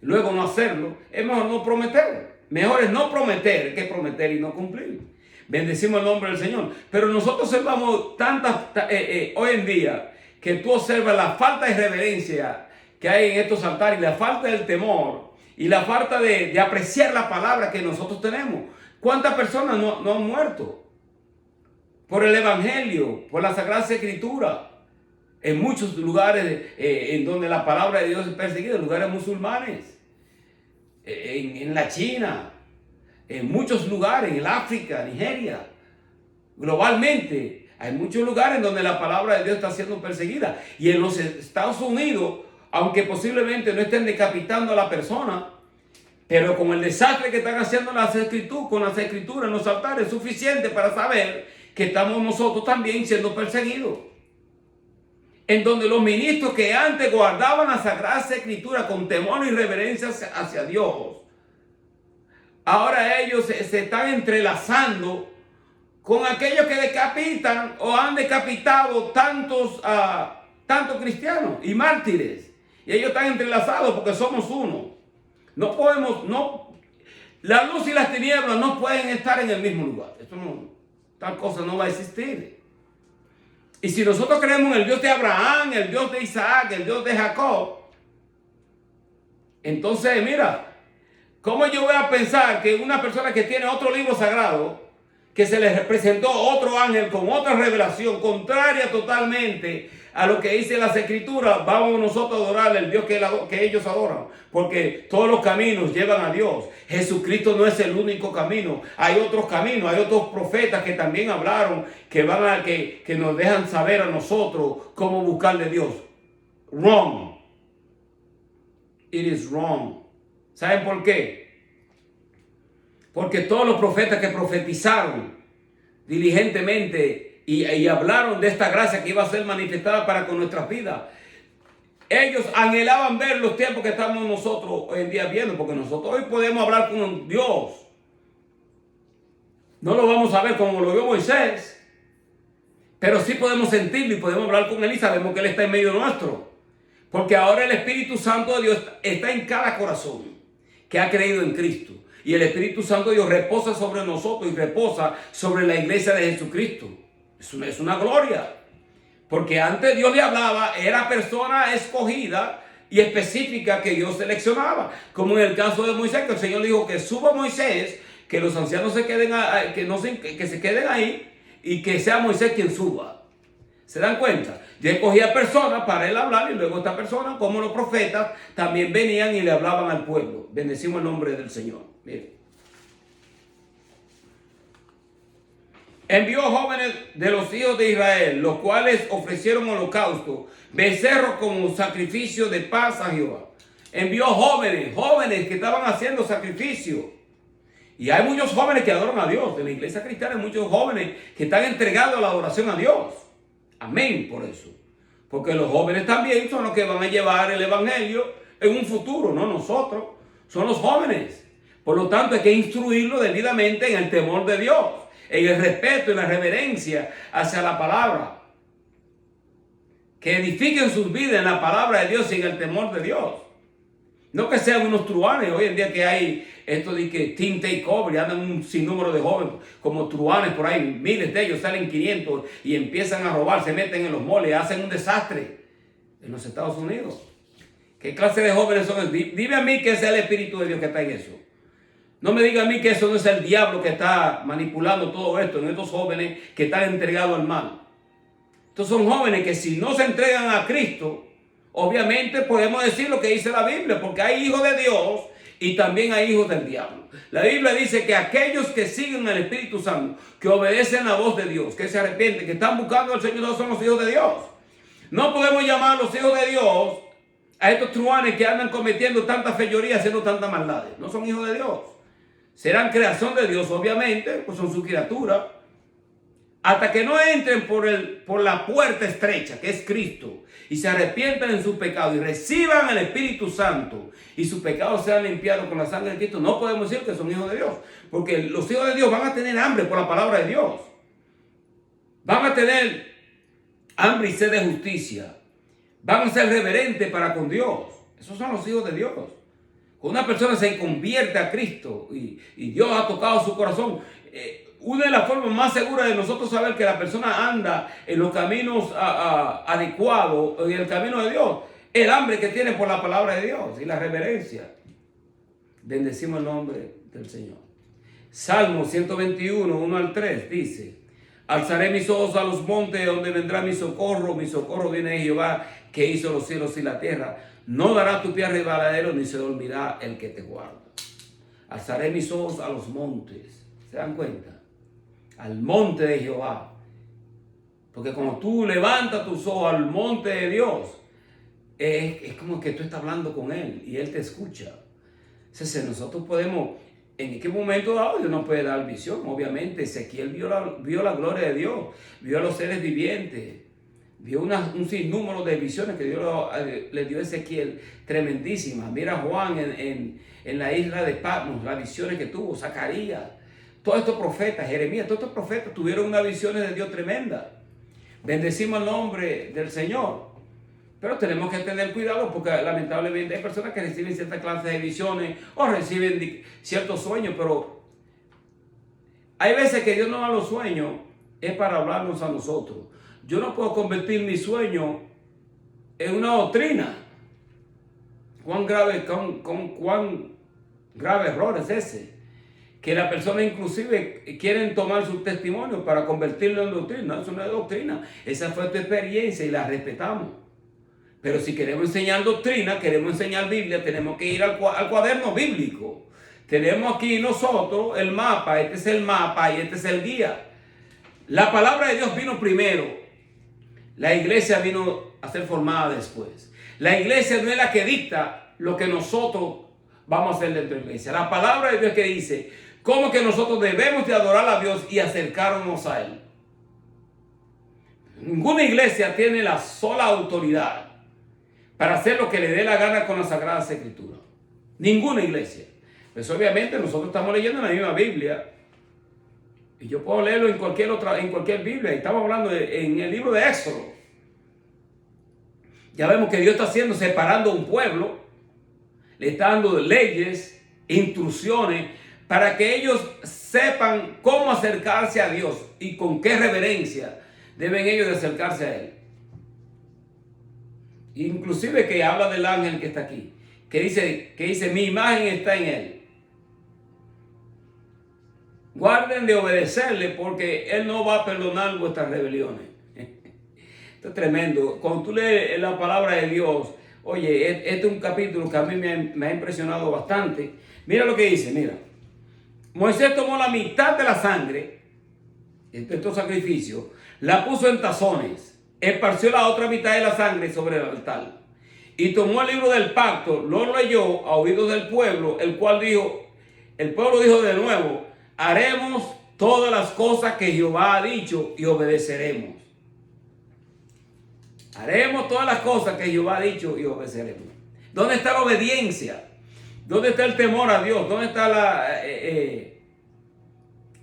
Speaker 1: luego no hacerlo. Es mejor no prometer. Mejor es no prometer que prometer y no cumplir. Bendecimos el nombre del Señor. Pero nosotros observamos hoy en día que tú observas la falta de reverencia que hay en estos altares, y la falta del temor y la falta de apreciar la palabra que nosotros tenemos. ¿Cuántas personas no han muerto por el Evangelio, por la Sagrada Escritura? En muchos lugares en donde la palabra de Dios es perseguida, en lugares musulmanes. En la China, en muchos lugares, en el África, Nigeria, globalmente, hay muchos lugares donde la palabra de Dios está siendo perseguida. Y en los Estados Unidos, aunque posiblemente no estén decapitando a la persona, pero con el desastre que están haciendo con las escrituras en los altares, es suficiente para saber que estamos nosotros también siendo perseguidos. En donde los ministros que antes guardaban la Sagrada Escritura con temor y reverencia hacia Dios, ahora ellos se están entrelazando con aquellos que decapitan o han decapitado tantos cristianos y mártires. Y ellos están entrelazados porque somos uno. La luz y las tinieblas no pueden estar en el mismo lugar. Tal cosa no va a existir. Y si nosotros creemos en el Dios de Abraham, el Dios de Isaac, el Dios de Jacob, entonces mira, ¿cómo yo voy a pensar que una persona que tiene otro libro sagrado, que se le representó otro ángel con otra revelación contraria totalmente a lo que dice las escrituras, vamos nosotros a adorar al Dios que ellos adoran? Porque todos los caminos llevan a Dios. Jesucristo no es el único camino. Hay otros caminos, hay otros profetas que también hablaron, que nos dejan saber a nosotros cómo buscarle a Dios. Wrong. It is wrong. ¿Saben por qué? Porque todos los profetas que profetizaron diligentemente y hablaron de esta gracia que iba a ser manifestada para con nuestras vidas, ellos anhelaban ver los tiempos que estamos nosotros hoy en día viendo, porque nosotros hoy podemos hablar con Dios. No lo vamos a ver como lo vio Moisés, pero sí podemos sentirlo y podemos hablar con Él y sabemos que Él está en medio nuestro. Porque ahora el Espíritu Santo de Dios está en cada corazón que ha creído en Cristo. Y el Espíritu Santo de Dios reposa sobre nosotros y reposa sobre la iglesia de Jesucristo. Es una gloria. Porque antes Dios le hablaba, era persona escogida y específica que Dios seleccionaba. Como en el caso de Moisés, que el Señor dijo que suba Moisés, que los ancianos se queden ahí y que sea Moisés quien suba. ¿Se dan cuenta? Yo escogía personas para él hablar y luego esta persona, como los profetas, también venían y le hablaban al pueblo. Bendecimos el nombre del Señor. Miren. envió jóvenes de los hijos de Israel, los cuales ofrecieron holocausto, becerros como sacrificio de paz a Jehová. Envió jóvenes que estaban haciendo sacrificio. Y hay muchos jóvenes que adoran a Dios. En la iglesia cristiana hay muchos jóvenes que están entregados a la adoración a Dios. Amén por eso. Porque los jóvenes también son los que van a llevar el evangelio en un futuro, no nosotros. Son los jóvenes. Por lo tanto hay que instruirlos debidamente en el temor de Dios, en el respeto y la reverencia hacia la palabra. Que edifiquen sus vidas en la palabra de Dios y en el temor de Dios. No que sean unos truanes. Hoy en día que hay esto de que Team Takeover y andan un sinnúmero de jóvenes como truanes por ahí, miles de ellos, salen 500 y empiezan a robar, se meten en los moles, hacen un desastre en los Estados Unidos. ¿Qué clase de jóvenes son esos? Dime a mí que es el Espíritu de Dios que está en eso. No me diga a mí que eso no es el diablo que está manipulando todo esto en estos jóvenes que están entregados al mal. Estos son jóvenes que si no se entregan a Cristo, obviamente podemos decir lo que dice la Biblia, porque hay hijos de Dios y también hay hijos del diablo. La Biblia dice que aquellos que siguen al Espíritu Santo, que obedecen la voz de Dios, que se arrepienten, que están buscando al Señor, son los hijos de Dios. No podemos llamar a los hijos de Dios a estos truanes que andan cometiendo tanta fechoría, haciendo tantas maldades. No son hijos de Dios. Serán creación de Dios, obviamente, pues son su criatura. Hasta que no entren por la puerta estrecha, que es Cristo, y se arrepientan en su pecado y reciban el Espíritu Santo y sus pecados sean limpiados con la sangre de Cristo, no podemos decir que son hijos de Dios. Porque los hijos de Dios van a tener hambre por la palabra de Dios. Van a tener hambre y sed de justicia. Van a ser reverentes para con Dios. Esos son los hijos de Dios. Cuando una persona se convierte a Cristo y Dios ha tocado su corazón, una de las formas más seguras de nosotros saber que la persona anda en los caminos adecuados, en el camino de Dios, el hambre que tiene por la palabra de Dios y la reverencia. Bendecimos el nombre del Señor. Salmo 121, 1 al 3 dice: alzaré mis ojos a los montes, donde vendrá mi socorro viene de Jehová, que hizo los cielos y la tierra. No dará tu pie a resbaladero, ni se dormirá el que te guarda. Alzaré mis ojos a los montes. ¿Se dan cuenta? Al monte de Jehová. Porque cuando tú levantas tus ojos al monte de Dios, es como que tú estás hablando con Él y Él te escucha. Entonces nosotros podemos, en qué momento dado Dios nos puede dar visión. Obviamente Ezequiel vio la gloria de Dios, vio a los seres vivientes, vio un sinnúmero de visiones que Dios le dio a Ezequiel, tremendísimas. Mira Juan en la isla de Patmos, las visiones que tuvo, Zacarías. Todos estos profetas, Jeremías, todos estos profetas tuvieron unas visiones de Dios tremendas. Bendecimos el nombre del Señor. Pero tenemos que tener cuidado porque lamentablemente hay personas que reciben cierta clase de visiones o reciben ciertos sueños, pero hay veces que Dios nos da los sueños es para hablarnos a nosotros. Yo no puedo convertir mi sueño en una doctrina. ¿Cuán grave error es ese? Que la persona inclusive quieren tomar su testimonio para convertirlo en doctrina. No, eso no es doctrina. Esa fue tu experiencia y la respetamos. Pero si queremos enseñar doctrina, queremos enseñar Biblia, tenemos que ir al cuaderno bíblico. Tenemos aquí nosotros el mapa, este es el mapa y este es el guía. La palabra de Dios vino primero. La iglesia vino a ser formada después. La iglesia no es la que dicta lo que nosotros vamos a hacer dentro de la iglesia. La palabra de Dios que dice cómo que nosotros debemos de adorar a Dios y acercarnos a Él. Ninguna iglesia tiene la sola autoridad para hacer lo que le dé la gana con las Sagradas Escrituras. Ninguna iglesia. Pues obviamente nosotros estamos leyendo la misma Biblia. Y yo puedo leerlo en cualquier Biblia. Y estamos hablando en el libro de Éxodo. Ya vemos que Dios está haciendo, separando un pueblo. Le está dando leyes, instrucciones, para que ellos sepan cómo acercarse a Dios y con qué reverencia deben ellos de acercarse a Él. Inclusive que habla del ángel que está aquí, que dice mi imagen está en él. Guarden de obedecerle porque él no va a perdonar vuestras rebeliones. Esto es tremendo. Cuando tú lees la palabra de Dios, oye, este es un capítulo que a mí me ha impresionado bastante. Mira lo que dice, mira. Moisés tomó la mitad de la sangre estos sacrificios, la puso en tazones, esparció la otra mitad de la sangre sobre el altar y tomó el libro del pacto, lo leyó a oídos del pueblo, el pueblo dijo de nuevo, haremos todas las cosas que Jehová ha dicho y obedeceremos. Haremos todas las cosas que Jehová ha dicho y obedeceremos. ¿Dónde está la obediencia? ¿Dónde está el temor a Dios? ¿Dónde está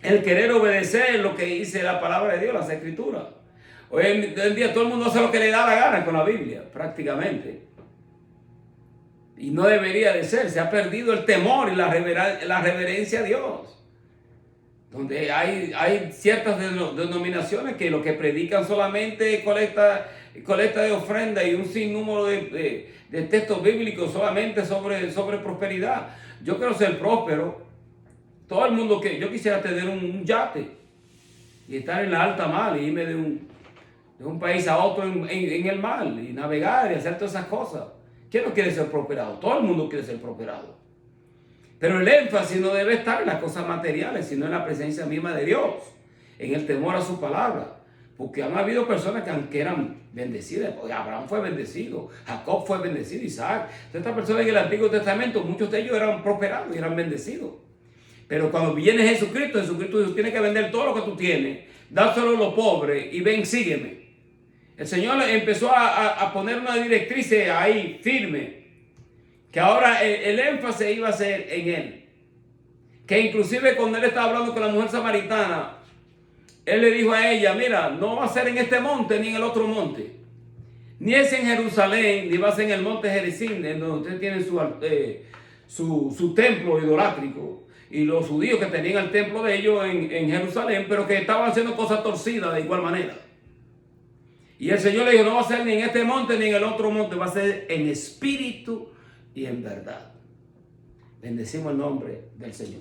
Speaker 1: el querer obedecer lo que dice la palabra de Dios, las escrituras? Hoy en día todo el mundo hace lo que le da la gana con la Biblia, prácticamente. Y no debería de ser. Se ha perdido el temor y la reverencia a Dios. Donde hay ciertas denominaciones que lo que predican solamente colecta de ofrenda y un sinnúmero de textos bíblicos solamente sobre prosperidad. Yo quiero ser próspero. Todo el mundo yo quisiera tener un yate y estar en la alta mar y irme de un país a otro en el mar y navegar y hacer todas esas cosas. ¿Quién no quiere ser prosperado? Todo el mundo quiere ser prosperado. Pero el énfasis no debe estar en las cosas materiales, sino en la presencia misma de Dios, en el temor a su palabra. Porque han habido personas que eran bendecidas. Abraham fue bendecido, Jacob fue bendecido, Isaac. Estas personas en el Antiguo Testamento, muchos de ellos eran prosperados y eran bendecidos. Pero cuando viene Jesucristo dijo, tienes que vender todo lo que tú tienes, dárselo a los pobres y ven, sígueme. El Señor empezó a poner una directriz ahí firme, que ahora el énfasis iba a ser en Él. Que inclusive cuando Él estaba hablando con la mujer samaritana, Él le dijo a ella, mira, no va a ser en este monte ni en el otro monte. Ni es en Jerusalén, ni va a ser en el monte Gerizim, en donde ustedes tienen su templo idolátrico. Y los judíos que tenían el templo de ellos en Jerusalén, pero que estaban haciendo cosas torcidas de igual manera. Y el Señor le dijo, no va a ser ni en este monte ni en el otro monte, va a ser en espíritu y en verdad. Bendecimos el nombre del Señor.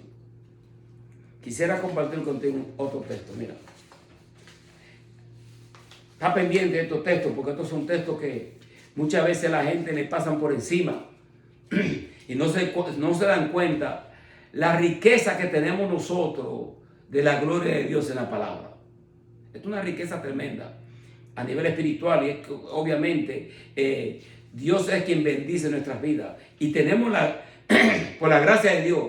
Speaker 1: Quisiera compartir contigo otro texto, mira. Está pendiente de estos textos, porque estos son textos que muchas veces la gente le pasan por encima y no se dan cuenta la riqueza que tenemos nosotros de la gloria de Dios en la palabra. Es una riqueza tremenda a nivel espiritual y es que obviamente Dios es quien bendice nuestras vidas y tenemos por la gracia de Dios,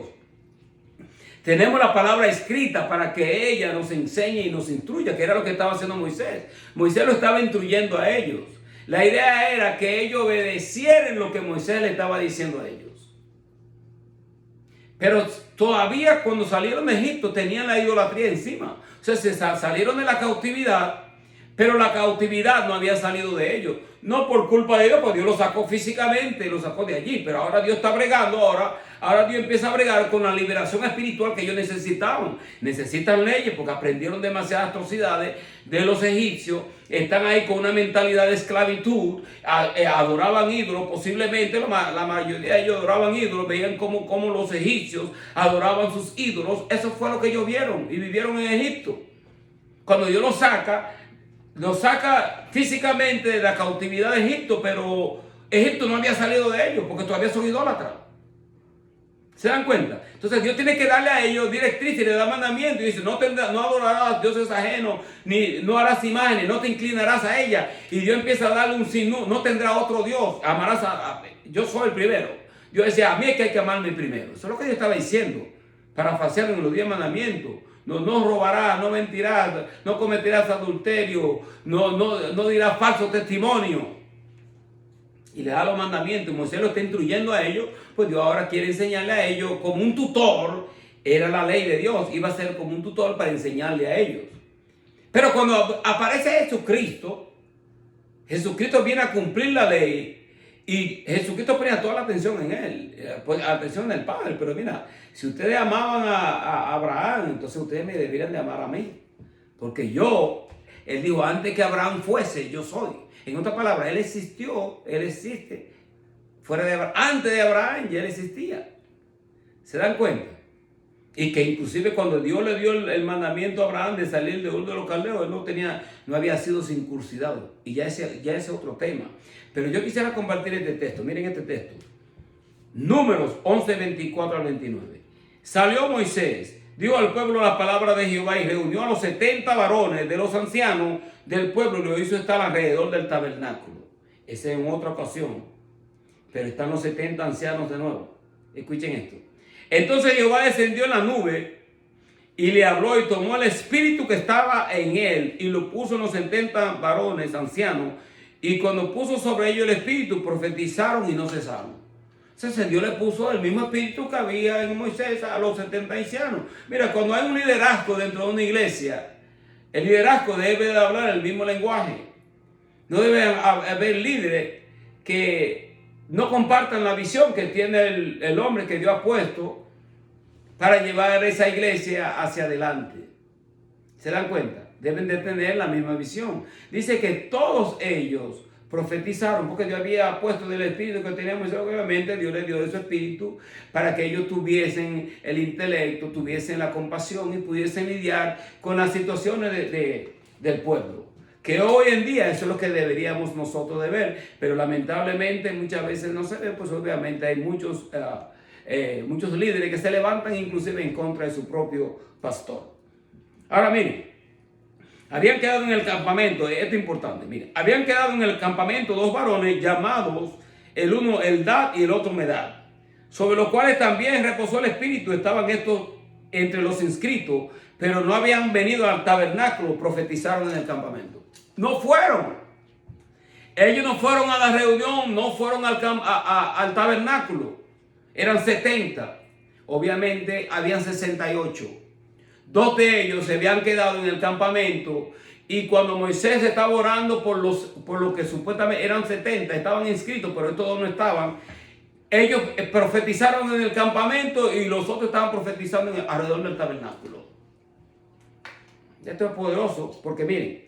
Speaker 1: tenemos la palabra escrita para que ella nos enseñe y nos instruya, que era lo que estaba haciendo Moisés. Moisés lo estaba instruyendo a ellos. La idea era que ellos obedecieran lo que Moisés le estaba diciendo a ellos. Pero todavía cuando salieron de Egipto tenían la idolatría encima. O sea, salieron de la cautividad, pero la cautividad no había salido de ellos. No por culpa de Dios, porque Dios los sacó físicamente, los sacó de allí. Pero ahora Dios está bregando, ahora Dios empieza a bregar con la liberación espiritual que ellos necesitaban. Necesitan leyes porque aprendieron demasiadas atrocidades de los egipcios. Están ahí con una mentalidad de esclavitud. Adoraban ídolos, posiblemente la mayoría de ellos adoraban ídolos. Veían cómo los egipcios adoraban sus ídolos. Eso fue lo que ellos vieron y vivieron en Egipto. Cuando Dios los saca físicamente de la cautividad de Egipto, pero Egipto no había salido de ellos porque todavía son idólatras. ¿Se dan cuenta? Entonces Dios tiene que darle a ellos directrices y le da mandamientos y dice, no adorarás dioses ajenos, ni no harás imágenes, no te inclinarás a ellas. Y Dios empieza a darle un signo, no tendrá otro Dios, amarás yo soy el primero. Dios decía, a mí es que hay que amarme primero. Eso es lo que Dios estaba diciendo, parafaseando en los 10 mandamientos. No robarás, no mentirás, no cometerás adulterio, no dirás falso testimonio. Y le da los mandamientos, y Moisés lo está instruyendo a ellos, pues Dios ahora quiere enseñarle a ellos como un tutor. Era la ley de Dios, iba a ser como un tutor para enseñarle a ellos. Pero cuando aparece Jesucristo viene a cumplir la ley. Y Jesucristo ponía toda la atención en Él, la atención en el Padre. Pero mira, si ustedes amaban a Abraham, entonces ustedes me deberían de amar a mí. Porque Él dijo, antes que Abraham fuese, yo soy. En otras palabras, Él existió, Él existe. Antes de Abraham ya Él existía. ¿Se dan cuenta? Y que inclusive cuando Dios le dio el mandamiento a Abraham de salir de Ur de los Caldeos, él no había sido circuncidado. Y ya ese otro tema. Pero yo quisiera compartir este texto. Miren este texto. Números 11, 24 al 29. Salió Moisés dio al pueblo la palabra de Jehová y reunió a los 70 varones de los ancianos del pueblo y lo hizo estar alrededor del tabernáculo. Esa es en otra ocasión, pero están los 70 ancianos de nuevo. Escuchen esto. Entonces Jehová descendió en la nube y le habló y tomó el espíritu que estaba en él y lo puso en los 70 varones ancianos, y cuando puso sobre ellos el espíritu profetizaron y no cesaron. Entonces Dios le puso el mismo espíritu que había en Moisés a los 70 ancianos. Mira, cuando hay un liderazgo dentro de una iglesia, el liderazgo debe de hablar el mismo lenguaje. No debe haber líderes que no compartan la visión que tiene el hombre que Dios ha puesto para llevar esa iglesia hacia adelante. ¿Se dan cuenta? Deben de tener la misma visión. Dice que todos ellos profetizaron, porque Dios había puesto del espíritu que teníamos, obviamente Dios les dio de su espíritu para que ellos tuviesen el intelecto, tuviesen la compasión y pudiesen lidiar con las situaciones del pueblo. Que hoy en día eso es lo que deberíamos nosotros de ver, pero lamentablemente muchas veces no se ve, pues obviamente hay muchos líderes que se levantan inclusive en contra de su propio pastor. Ahora miren, habían quedado en el campamento, esto es importante, miren, habían quedado en el campamento dos varones llamados, el uno Eldad y el otro Medad, sobre los cuales también reposó el espíritu. Estaban estos entre los inscritos, pero no habían venido al tabernáculo, profetizaron en el campamento. No fueron. Ellos no fueron a la reunión, no fueron al tabernáculo. Eran 70. Obviamente habían 68. Dos de ellos se habían quedado en el campamento, y cuando Moisés estaba orando por lo que supuestamente eran 70, estaban inscritos, pero estos dos no estaban. Ellos profetizaron en el campamento y los otros estaban profetizando alrededor del tabernáculo. Esto es poderoso, porque miren,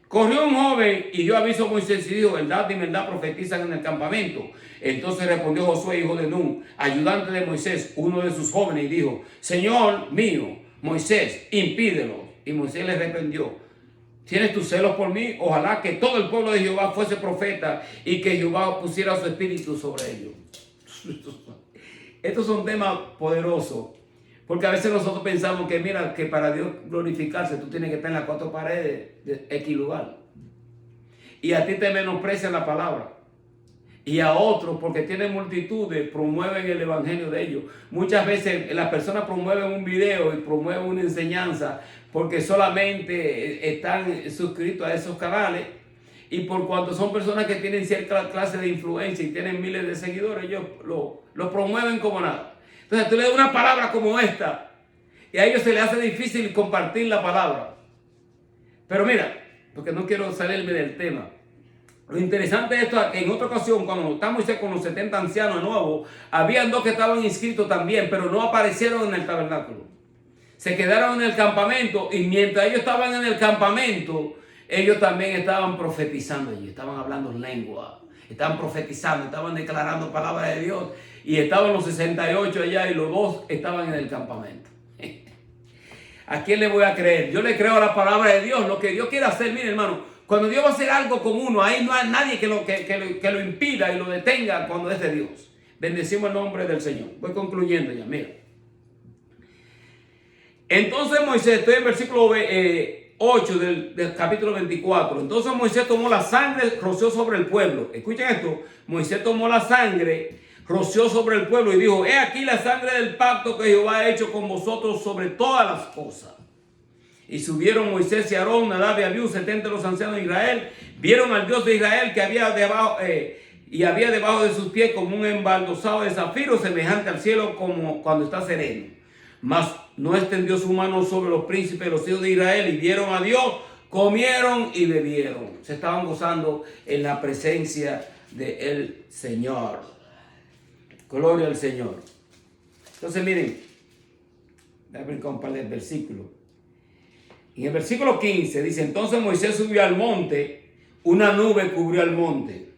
Speaker 1: corrió un joven y dio aviso a Moisés y dijo: verdad y verdad profetizan en el campamento. Entonces respondió Josué, hijo de Nun, ayudante de Moisés, uno de sus jóvenes, y dijo: Señor mío, Moisés, impídelo. Y Moisés le reprendió: ¿tienes tus celos por mí? Ojalá que todo el pueblo de Jehová fuese profeta y que Jehová pusiera su espíritu sobre ellos. Estos son temas poderosos, porque a veces nosotros pensamos que, mira, que para Dios glorificarse tú tienes que estar en las cuatro paredes de X lugar, y a ti te menosprecian la palabra, y a otros, porque tienen multitudes, promueven el evangelio de ellos. Muchas veces las personas promueven un video y promueven una enseñanza porque solamente están suscritos a esos canales, y por cuanto son personas que tienen cierta clase de influencia y tienen miles de seguidores, ellos lo promueven como nada. Entonces tú le das una palabra como esta y a ellos se les hace difícil compartir la palabra. Pero mira, porque no quiero salirme del tema, lo interesante de esto es que en otra ocasión, cuando estamos con los 70 ancianos nuevos, habían dos que estaban inscritos también, pero no aparecieron en el tabernáculo. Se quedaron en el campamento, y mientras ellos estaban en el campamento, ellos también estaban profetizando allí, estaban hablando lengua, estaban profetizando, estaban declarando palabras de Dios, y estaban los 68 allá y los dos estaban en el campamento. ¿A quién le voy a creer? Yo le creo a la palabra de Dios, lo que Dios quiere hacer. Mire, hermano, cuando Dios va a hacer algo con uno, ahí no hay nadie que lo impida y lo detenga cuando es de Dios. Bendecimos el nombre del Señor. Voy concluyendo ya, mira. Entonces Moisés, estoy en versículo 8 del capítulo 24. Entonces Moisés tomó la sangre, roció sobre el pueblo. Escuchen esto. Moisés tomó la sangre, roció sobre el pueblo y dijo: he aquí la sangre del pacto que Jehová ha hecho con vosotros sobre todas las cosas. Y subieron Moisés y Aarón, Nadab y Abiú, 70 de los ancianos de Israel, vieron al Dios de Israel que había debajo de sus pies como un embaldosado de zafiro, semejante al cielo como cuando está sereno. Mas no extendió su mano sobre los príncipes de los hijos de Israel, y vieron a Dios, comieron y bebieron. Se estaban gozando en la presencia del Señor. Gloria al Señor. Entonces miren, voy a brincar un par de versículos. En el versículo 15 dice: entonces Moisés subió al monte, una nube cubrió al monte.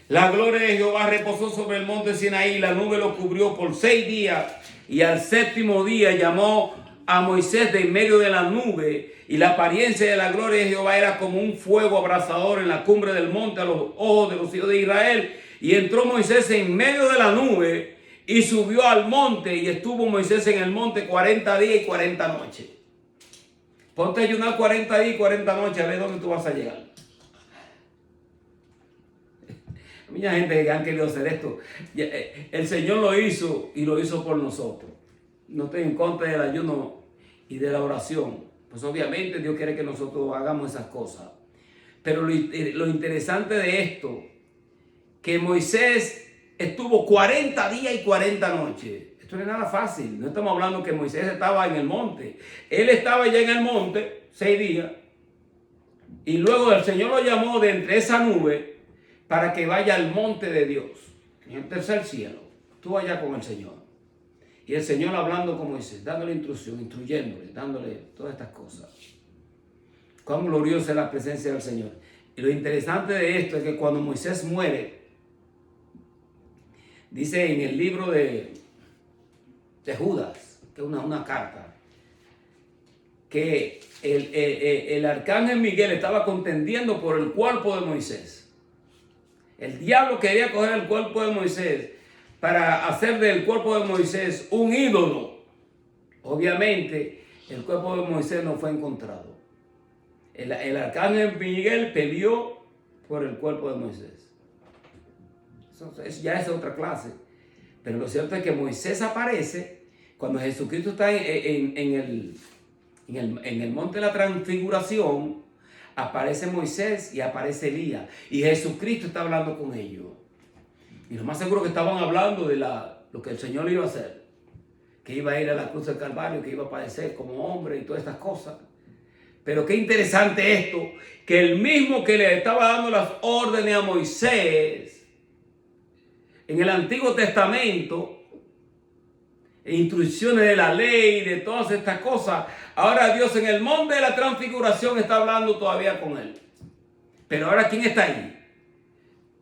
Speaker 1: La gloria de Jehová reposó sobre el monte Sinaí, la nube lo cubrió por 6 días, y al 7º día llamó a Moisés de en medio de la nube, y la apariencia de la gloria de Jehová era como un fuego abrasador en la cumbre del monte a los ojos de los hijos de Israel. Y entró Moisés en medio de la nube, Y subió al monte y estuvo Moisés en el monte 40 días y 40 noches. Ponte a ayunar 40 días y 40 noches a ver dónde tú vas a llegar. Mucha gente que han querido hacer esto. El Señor lo hizo y lo hizo por nosotros. No estoy en contra del ayuno y de la oración. Pues obviamente Dios quiere que nosotros hagamos esas cosas. Pero lo interesante de esto, que Moisés estuvo 40 días y 40 noches. Esto no es nada fácil. No estamos hablando que Moisés estaba en el monte. Él estaba ya en el monte 6 días. Y luego el Señor lo llamó de entre esa nube para que vaya al monte de Dios, en el tercer cielo. Tú allá con el Señor. Y el Señor hablando con Moisés, dándole instrucción, instruyéndole, dándole todas estas cosas. Cuán gloriosa es la presencia del Señor. Y lo interesante de esto es que cuando Moisés muere, dice en el libro de Judas, que es una carta, que el arcángel Miguel estaba contendiendo por el cuerpo de Moisés. El diablo quería coger el cuerpo de Moisés para hacer del cuerpo de Moisés un ídolo. Obviamente, el cuerpo de Moisés no fue encontrado. El arcángel Miguel peleó por el cuerpo de Moisés. Eso ya es otra clase. Pero lo cierto es que Moisés aparece cuando Jesucristo está en el monte de la transfiguración. Aparece Moisés y aparece Elías. Y Jesucristo está hablando con ellos. Y lo más seguro que estaban hablando de lo que el Señor iba a hacer. Que iba a ir a la cruz del Calvario, que iba a padecer como hombre y todas estas cosas. Pero qué interesante esto, que el mismo que le estaba dando las órdenes a Moisés en el Antiguo Testamento, instrucciones de la ley, de todas estas cosas, ahora Dios en el monte de la transfiguración está hablando todavía con él. Pero ahora, ¿quién está ahí?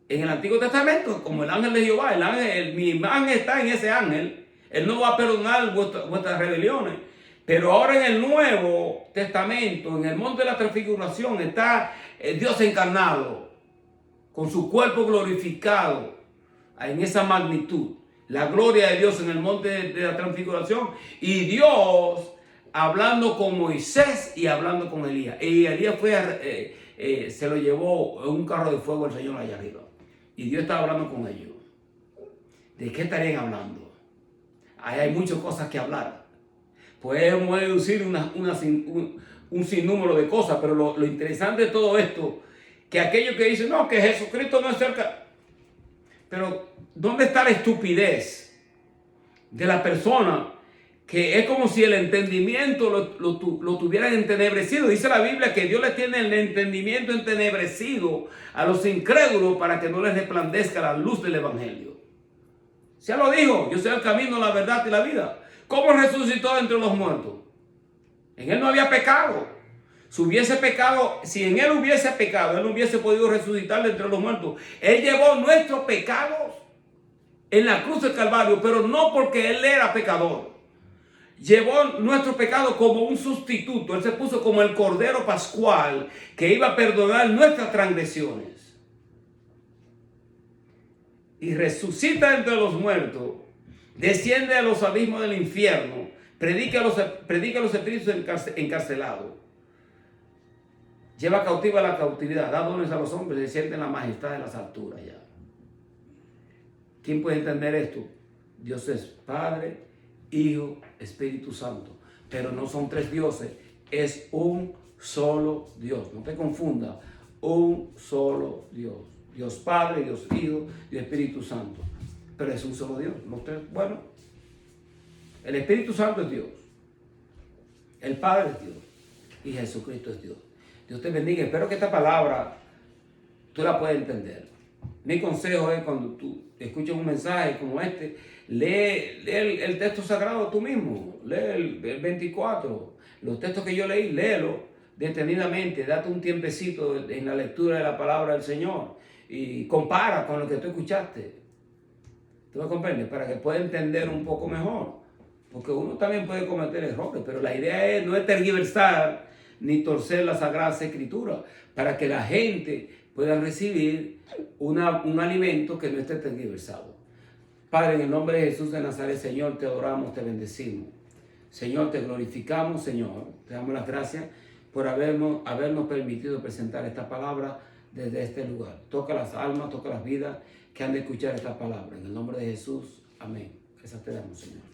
Speaker 1: En el Antiguo Testamento, como el ángel de Jehová, mi ángel está en ese ángel, él no va a perdonar vuestras rebeliones. Pero ahora en el Nuevo Testamento, en el monte de la transfiguración, está Dios encarnado, con su cuerpo glorificado, en esa magnitud. La gloria de Dios en el monte de la transfiguración, y Dios hablando con Moisés y hablando con Elías. Y Elías se lo llevó en un carro de fuego el Señor allá arriba. Y Dios estaba hablando con ellos. ¿De qué estarían hablando? Ahí hay muchas cosas que hablar. Podemos deducir un sinnúmero de cosas, pero lo interesante de todo esto, que aquellos que dicen, no, que Jesucristo no es cerca. Pero, ¿dónde está la estupidez de la persona que es como si el entendimiento lo tuvieran entenebrecido? Dice la Biblia que Dios le tiene el entendimiento entenebrecido a los incrédulos para que no les resplandezca la luz del Evangelio. Ya lo dijo, yo soy el camino, la verdad y la vida. ¿Cómo resucitó de entre los muertos? En él no había pecado. Si en él hubiese pecado, él no hubiese podido resucitar de entre los muertos. Él llevó nuestros pecados en la cruz del Calvario, pero no porque él era pecador. Llevó nuestros pecados como un sustituto. Él se puso como el Cordero Pascual que iba a perdonar nuestras transgresiones. Y resucita entre los muertos. Desciende a los abismos del infierno. Predica a los espíritus encarcelados. Lleva cautiva la cautividad. Da dones a los hombres. Se siente en la majestad de las alturas ya. ¿Quién puede entender esto? Dios es Padre, Hijo, Espíritu Santo. Pero no son tres dioses. Es un solo Dios. No te confunda. Un solo Dios. Dios Padre, Dios Hijo, Dios Espíritu Santo. Pero es un solo Dios. Bueno, el Espíritu Santo es Dios. El Padre es Dios. Y Jesucristo es Dios. Dios te bendiga. Espero que esta palabra tú la puedas entender. Mi consejo es cuando tú escuches un mensaje como este, lee el texto sagrado tú mismo. Lee el 24. Los textos que yo leí, léelo detenidamente. Date un tiempecito en la lectura de la palabra del Señor. Y compara con lo que tú escuchaste. ¿Tú me comprendes? Para que pueda entender un poco mejor. Porque uno también puede cometer errores, pero la idea no es tergiversar ni torcer las Sagradas Escrituras, para que la gente pueda recibir un alimento que no esté tergiversado. Padre, en el nombre de Jesús de Nazaret, Señor, te adoramos, te bendecimos. Señor, te glorificamos, Señor. Te damos las gracias por habernos permitido presentar esta palabra desde este lugar. Toca las almas, toca las vidas que han de escuchar esta palabra. En el nombre de Jesús, amén. Gracias te damos, Señor.